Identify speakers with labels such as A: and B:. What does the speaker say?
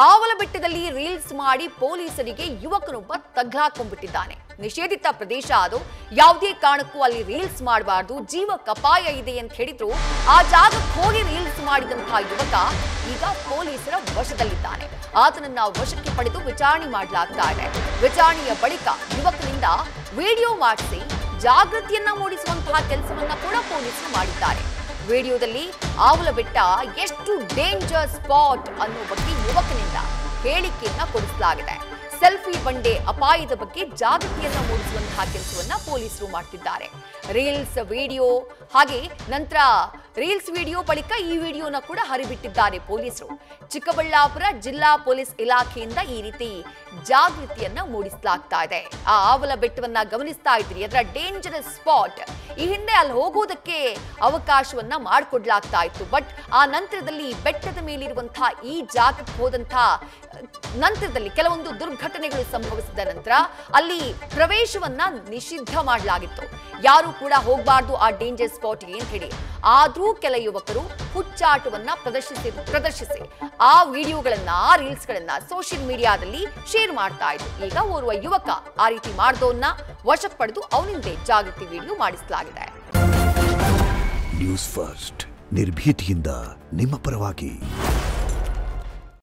A: ಆವಲಬೆಟ್ಟದಲ್ಲಿ reels ಮಾಡಿ ಪೊಲೀಸರಿಗೆ ಯುವಕನೊಬ್ಬ ತಗ್ಲಾಕೊಂಡ್ಬಿಟ್ಟಿದ್ದಾನೆ. ನಿಷೇಧಿತ ಪ್ರದೇಶ ಅದು, ಯಾವುದೇ ಕಾರಣಕ್ಕೂ ಅಲ್ಲಿ ರೀಲ್ಸ್ ಮಾಡಬಾರ್ದು, ಜೀವಕ್ಕೆ ಅಪಾಯ ಇದೆ ಅಂತ ಹೇಳಿದ್ರು ಆ ಜಾಗಕ್ಕೆ ಹೋಗಿ ರೀಲ್ಸ್ ಮಾಡಿದಂತಹ ಯುವಕ ಈಗ ಪೊಲೀಸರ ವಶದಲ್ಲಿದ್ದಾನೆ. ಆತನನ್ನ ವಶಕ್ಕೆ ಪಡೆದು ವಿಚಾರಣೆ ಮಾಡಲಾಗ್ತಾ ಇದೆ. ವಿಚಾರಣೆಯ ಬಳಿಕ ಯುವಕನಿಂದ ವಿಡಿಯೋ ಮಾಡಿಸಿ ಜಾಗೃತಿಯನ್ನ ಮೂಡಿಸುವಂತಹ ಕೆಲಸವನ್ನ ಕೂಡ ಪೊಲೀಸರು ಮಾಡಿದ್ದಾರೆ. ವಿಡಿಯೋದಲ್ಲಿ ಆವಲಬೆಟ್ಟ ಎಷ್ಟು ಡೇಂಜರ್ ಸ್ಪಾಟ್ ಅನ್ನೋ ಬಗ್ಗೆ ಯುವಕನಿಂದ ಹೇಳಿಕೆಯನ್ನ ಕೊಡಿಸಲಾಗಿದೆ. ಸೆಲ್ಫಿ ಬಂಡೆ ಅಪಾಯದ ಬಗ್ಗೆ ಜಾಗೃತಿಯನ್ನ ಮೂಡಿಸುವಂತಹ ಕೆಲಸವನ್ನ ಪೊಲೀಸರು ಮಾಡ್ತಿದ್ದಾರೆ. ರೀಲ್ಸ್ ವಿಡಿಯೋ ಹಾಗೆ ನಂತರ ರೀಲ್ಸ್ ವಿಡಿಯೋ ಬಳಿಕ ಈ ವಿಡಿಯೋನ ಕೂಡ ಹರಿಬಿಟ್ಟಿದ್ದಾರೆ ಪೊಲೀಸರು. ಚಿಕ್ಕಬಳ್ಳಾಪುರ ಜಿಲ್ಲಾ ಪೊಲೀಸ್ ಇಲಾಖೆಯಿಂದ ಈ ರೀತಿ ಜಾಗೃತಿಯನ್ನ ಮೂಡಿಸಲಾಗ್ತಾ ಇದೆ. ಆ ಆವಲಬೆಟ್ಟವನ್ನ ಗಮನಿಸ್ತಾ ಇದ್ರಿ, ಅದರ ಡೇಂಜರಸ್ ಸ್ಪಾಟ್. ಈ ಹಿಂದೆ ಅಲ್ಲಿ ಹೋಗೋದಕ್ಕೆ ಅವಕಾಶವನ್ನ ಮಾಡಿಕೊಡ್ಲಾಗ್ತಾ ಇತ್ತು. ಬಟ್ ಆ ನಂತರದಲ್ಲಿ ಬೆಟ್ಟದ ಮೇಲಿರುವಂತಹ ಈ ಜಾಗಕ್ಕೆ ಹೋದಂತಹ ನಂತರದಲ್ಲಿ ಕೆಲವೊಂದು ದುರ್ಘಟನೆಗಳು ಸಂಭವಿಸಿದ ನಂತರ ಅಲ್ಲಿ ಪ್ರವೇಶವನ್ನ ನಿಷಿದ್ಧ ಮಾಡಲಾಗಿತ್ತು. ಯಾರು ಕೂಡ ಹೋಗಬಾರ್ದು ಆ ಡೇಂಜರ್ ಸ್ಪಾಟ್ಗೆ ಅಂತ ಹೇಳಿ. ಆದ್ರೂ ಕೆಲ ಯುವಕರು ಹುಚ್ಚಾಟವನ್ನ ಪ್ರದರ್ಶಿಸಿ ಆ ವಿಡಿಯೋಗಳನ್ನ ಆ ರೀಲ್ಸ್ ಗಳನ್ನ ಸೋಷಿಯಲ್ ಮೀಡಿಯಾದಲ್ಲಿ ಶೇರ್ ಮಾಡ್ತಾ ಇದ್ರು. ಈಗ ಓರ್ವ ಯುವಕ ಆ ರೀತಿ ಮಾಡಿದವನ್ನ ವಶಕ್ಕೆ ಪಡೆದು ಅವನಿಂದ ಜಾಗೃತಿ ವಿಡಿಯೋ ಮಾಡಿಸಲಾಗಿದೆ.
B: ನ್ಯೂಸ್ ಫಸ್ಟ್ ನಿರ್ಭೀತಿಯಿಂದ ನಿಮ್ಮ ಪರವಾಗಿ.